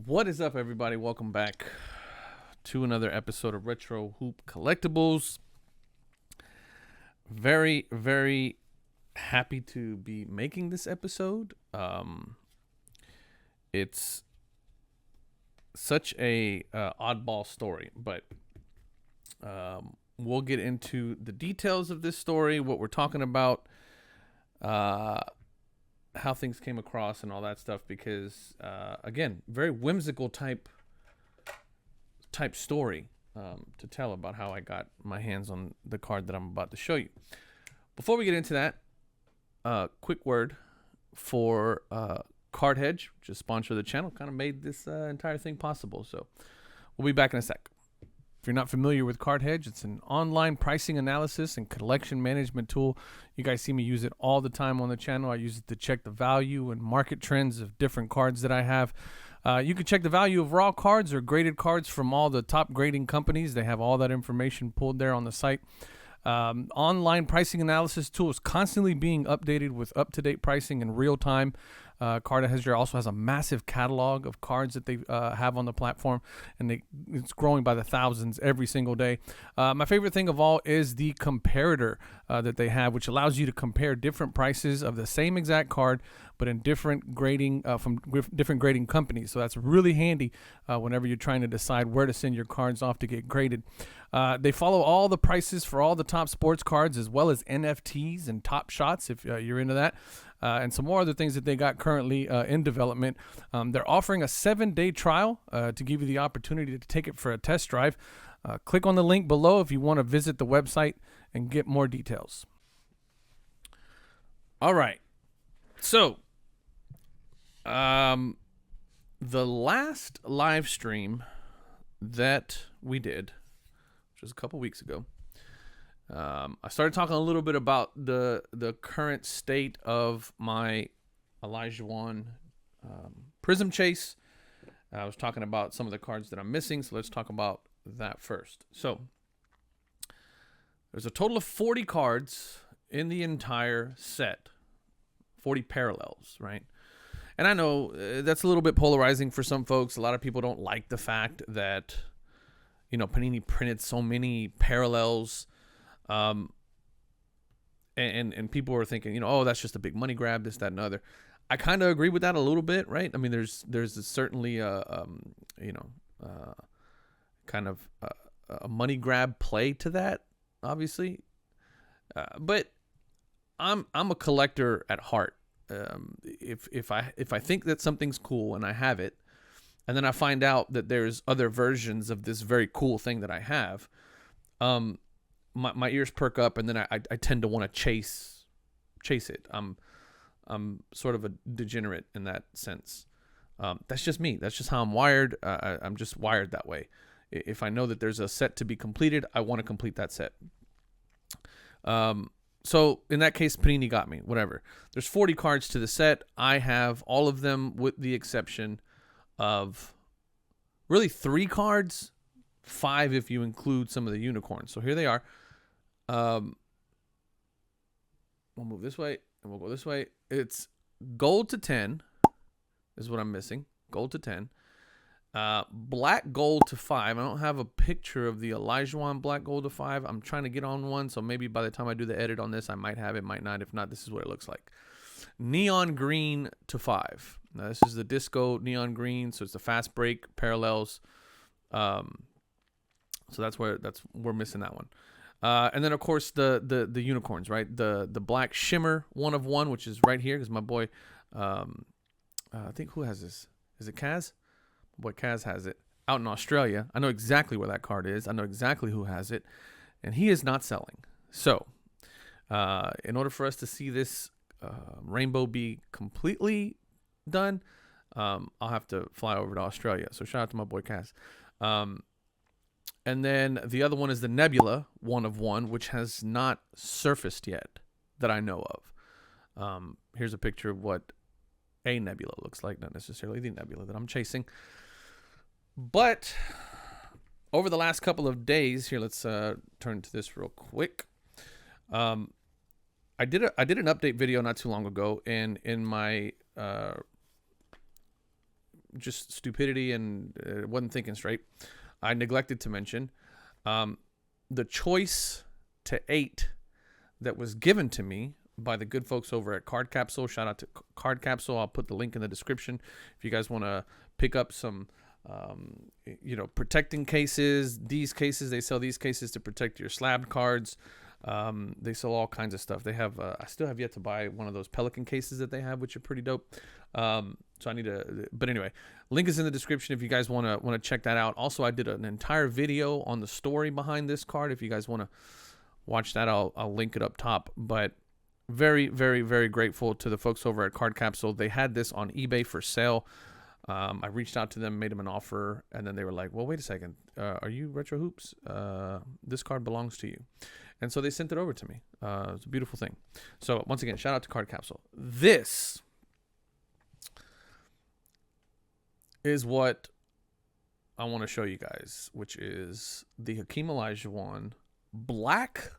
What is up, everybody? Welcome back to another episode of Retro Hoop Collectibles. Very, very happy to be making this episode. It's such a oddball story, but we'll get into the details of this story, what we're talking about, how things came across and all that stuff, because again, very whimsical type story to tell about how I got my hands on the card that I'm about to show you. Before we get into that, quick word for Carthedge, which is sponsor of the channel, kind of made this entire thing possible. So we'll be back in a sec. If you're not familiar with Carthedge, it's an online pricing analysis and collection management tool. You guys see me use it all the time on the channel. I use it to check the value and market trends of different cards that I have. You can check the value of raw cards or graded cards from all the top grading companies. They have all that information pulled there on the site. Online pricing analysis tool is constantly being updated with up-to-date pricing in real time. Carthedge also has a massive catalog of cards that they have on the platform, and it's growing by the thousands every single day. My favorite thing of all is the comparator that they have, which allows you to compare different prices of the same exact card, but in different grading from different grading companies. So that's really handy whenever you're trying to decide where to send your cards off to get graded. They follow all the prices for all the top sports cards, as well as NFTs and Top Shots, if you're into that. And some more other things that they got currently in development. They're offering a 7-day trial to give you the opportunity to take it for a test drive. Click on the link below if you want to visit the website and get more details. All right. So, the last live stream that we did, which was a couple weeks ago, I started talking a little bit about the current state of my Olajuwon Prism Chase. I was talking about some of the cards that I'm missing, so let's talk about that first. So there's a total of 40 cards in the entire set, 40 parallels, right? And I know that's a little bit polarizing for some folks. A lot of people don't like the fact that, Panini printed so many parallels. And people were thinking, oh, that's just a big money grab, this, that, and other. I kind of agree with that a little bit, right? I mean, there's certainly kind of a money grab play to that, obviously. But I'm a collector at heart. If I think that something's cool and I have it, and then I find out that there's other versions of this very cool thing that I have, my ears perk up, and then I tend to want to chase it. I'm sort of a degenerate in that sense. That's just me. That's just how I'm wired. I'm just wired that way. If I know that there's a set to be completed, I want to complete that set. So in that case, Panini got me. Whatever. There's 40 cards to the set. I have all of them with the exception of really 3 cards, 5 if you include some of the unicorns. So here they are. We'll move this way and we'll go this way. It's gold to 10 is what I'm missing. Gold to 10. Black gold to 5. I don't have a picture of the Olajuwon black gold to 5. I'm trying to get on one, so maybe by the time I do the edit on this, I might have it, might not. If not, this is what it looks like. Neon green to 5. Now, this is the disco neon green, so it's the fast break parallels. So we're missing that one. And then, of course, the unicorns, right? The black shimmer 1 of 1, which is right here, because my boy, I think, who has this? Is it Kaz? My boy Kaz has it out in Australia. I know exactly where that card is. I know exactly who has it, and he is not selling. So, in order for us to see this rainbow be completely done, I'll have to fly over to Australia. So, shout out to my boy Kaz. And then the other one is the Nebula 1 of 1, which has not surfaced yet that I know of. Here's a picture of what a nebula looks like, not necessarily the nebula that I'm chasing. But over the last couple of days, here, let's turn to this real quick. I did an update video not too long ago, and in my just stupidity and wasn't thinking straight, I neglected to mention the choice to 8 that was given to me by the good folks over at Card Capsule. Shout out to Card Capsule. I'll put the link in the description if you guys want to pick up some protecting cases. These cases, they sell these cases to protect your slabbed cards. They sell all kinds of stuff. They have I still have yet to buy one of those Pelican cases that they have, which are pretty dope. So I need to, but anyway, link is in the description if you guys want to check that out. Also, I did an entire video on the story behind this card. If you guys want to watch that, I'll link it up top. But very, very, very grateful to the folks over at Card Capsule. They had this on eBay for sale. I reached out to them, made them an offer, and then they were like, well, wait a second. Are you Retro Hoops? This card belongs to you. And so they sent it over to me. It's a beautiful thing. So once again, shout out to Card Capsule. This is what I want to show you guys, which is the Hakeem Olajuwon black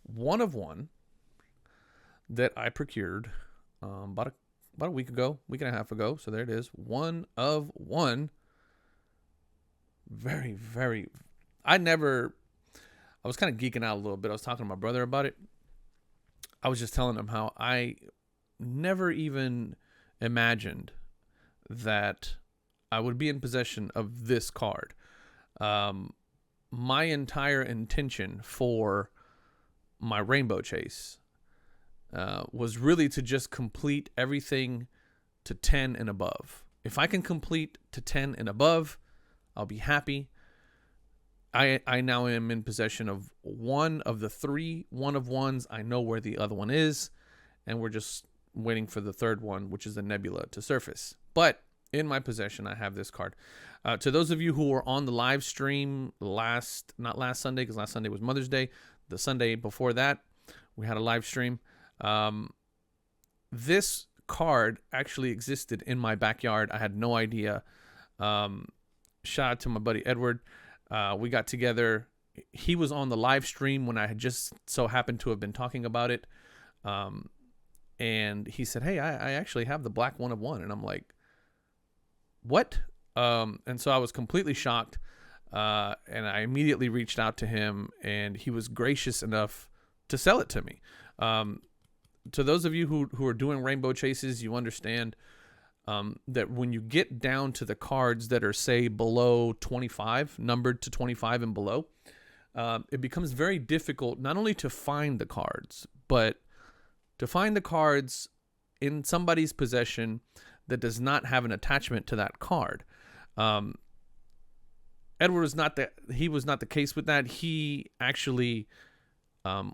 1 of 1 that I procured about a week and a half ago. So there it is, 1 of 1. Very, very. I was kind of geeking out a little bit. I was talking to my brother about it. I was just telling him how I never even imagined that I would be in possession of this card. My entire intention for my Rainbow Chase was really to just complete everything to 10 and above. If I can complete to 10 and above, I'll be happy. I now am in possession of 1 of the 3 1 of 1s. I know where the other one is, and we're just waiting for the third one, which is the Nebula, to surface. But in my possession, I have this card. To those of you who were on the live stream not last Sunday, because last Sunday was Mother's Day, the Sunday before that, we had a live stream. This card actually existed in my backyard. I had no idea. Shout out to my buddy Edward. We got together. He was on the live stream when I had just so happened to have been talking about it. And he said, hey, I actually have the black 1 of 1. And I'm like, what? And so I was completely shocked. And I immediately reached out to him, and he was gracious enough to sell it to me. To those of you who are doing Rainbow Chases, you understand that when you get down to the cards that are, say, below 25, numbered to 25 and below, it becomes very difficult not only to find the cards, but to find the cards in somebody's possession that does not have an attachment to that card. Edward was not the case with that. He actually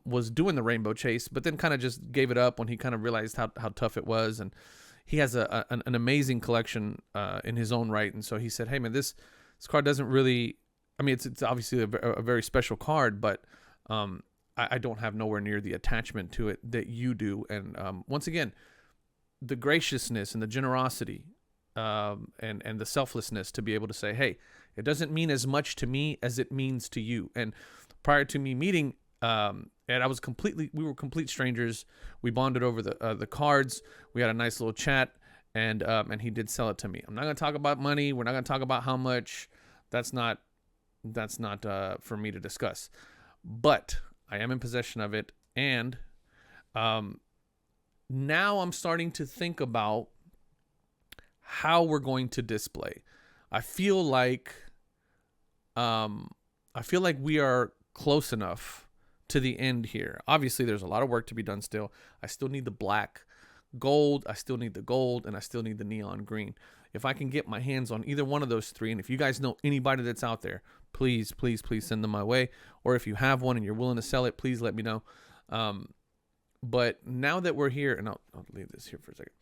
was doing the Rainbow Chase, but then kind of just gave it up when he kind of realized how tough it was. And he has an amazing collection in his own right. And so he said, hey man, this card doesn't really, I mean, it's obviously a very special card, but I don't have nowhere near the attachment to it that you do. And once again, the graciousness and the generosity and the selflessness to be able to say, hey, it doesn't mean as much to me as it means to you. And prior to me meeting and we were complete strangers. We bonded over the cards. We had a nice little chat, and he did sell it to me. I'm not going to talk about money. We're not going to talk about how much. That's not for me to discuss. But I am in possession of it, and now I'm starting to think about how we're going to display. I feel like we are close enough to the end here. Obviously, there's a lot of work to be done still. I still need the black gold. I still need the gold, and I still need the neon green. If I can get my hands on either one of those 3, and if you guys know anybody that's out there, please, please, please send them my way. Or if you have one and you're willing to sell it, please let me know. But now that we're here, and I'll leave this here for a second.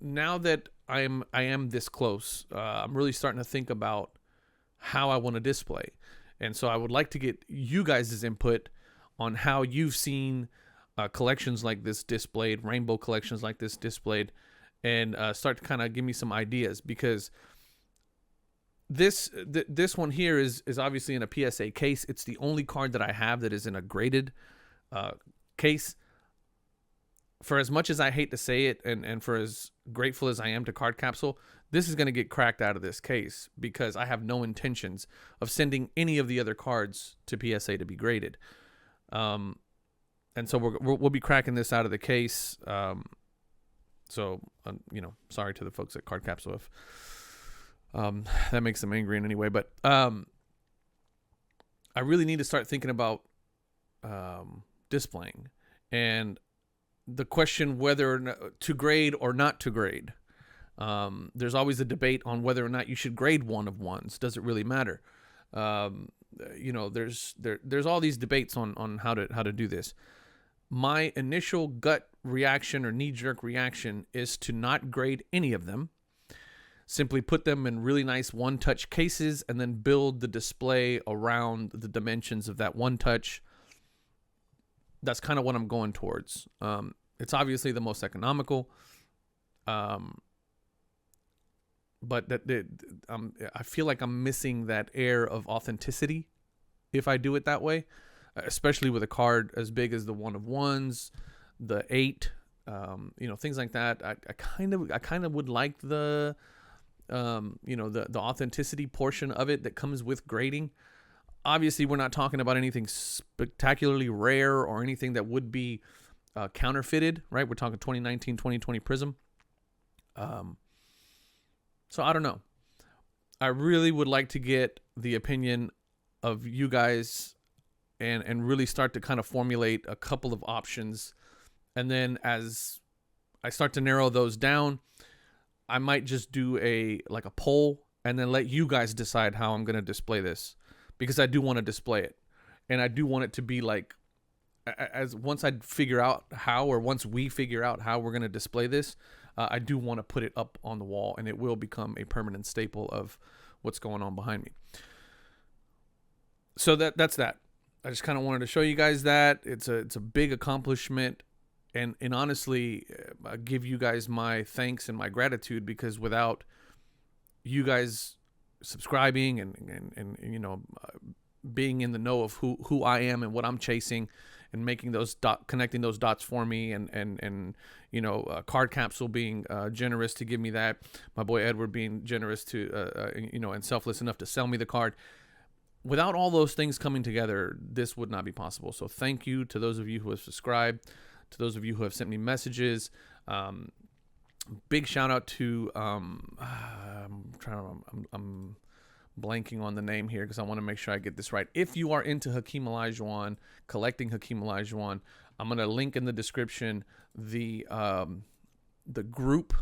Now that I am this close, I'm really starting to think about how I want to display. And so I would like to get you guys' input on how you've seen collections like this displayed, rainbow collections like this displayed, and start to kind of give me some ideas, because this one here is obviously in a PSA case. It's the only card that I have that is in a graded case. for as much as I hate to say it, and for as grateful as I am to Card Capsule, this is going to get cracked out of this case because I have no intentions of sending any of the other cards to PSA to be graded. And so we'll be cracking this out of the case. So, sorry to the folks at Card Capsule if that makes them angry in any way. But I really need to start thinking about displaying. And the question whether or not to grade or not to grade. There's always a debate on whether or not you should grade one of ones. Does it really matter? There's all these debates on how to do this. My initial gut reaction or knee-jerk reaction is to not grade any of them. Simply put them in really nice one-touch cases and then build the display around the dimensions of that one-touch. That's kind of what I'm going towards. It's obviously the most economical. But I feel like I'm missing that air of authenticity if I do it that way, especially with a card as big as the 1/1s, the 8, things like that. I kind of would like the authenticity portion of it that comes with grading. Obviously, we're not talking about anything spectacularly rare or anything that would be counterfeited, right? We're talking 2019, 2020 Prism. So I don't know. I really would like to get the opinion of you guys and really start to kind of formulate a couple of options. And then as I start to narrow those down, I might just do a poll and then let you guys decide how I'm going to display this, because I do want to display it. And I do want it to be once we figure out how we're going to display this, I do want to put it up on the wall, and it will become a permanent staple of what's going on behind me. So that's that. I just kind of wanted to show you guys that it's a big accomplishment, and honestly, I give you guys my thanks and my gratitude, because without you guys subscribing and being in the know of who I am and what I'm chasing, and making connecting those dots for me, and Card Capsule being generous to give me that, my boy Edward being generous to and selfless enough to sell me the card. Without all those things coming together, this would not be possible. So thank you to those of you who have subscribed, to those of you who have sent me messages. Big shout out to I'm blanking on the name here because I want to make sure I get this right. If you are into Hakeem Olajuwon, collecting Hakeem Olajuwon, I'm going to link in the description the group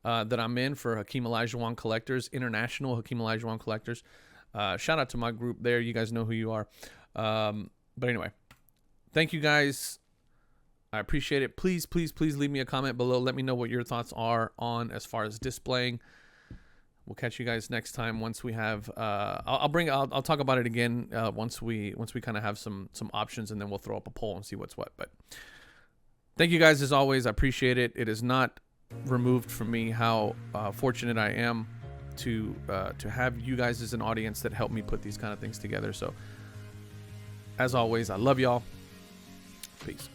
that I'm in for Hakeem Olajuwon collectors, international Hakeem Olajuwon collectors. Shout out to my group there. You guys know who you are. But anyway, thank you guys. I appreciate it. Please, please, please leave me a comment below. Let me know what your thoughts are on as far as displaying. We'll catch you guys next time once we have. I'll talk about it again once we kind of have some options, and then we'll throw up a poll and see what's what. But thank you guys as always. I appreciate it. It is not removed from me how fortunate I am to have you guys as an audience that help me put these kind of things together. So as always, I love y'all. Peace.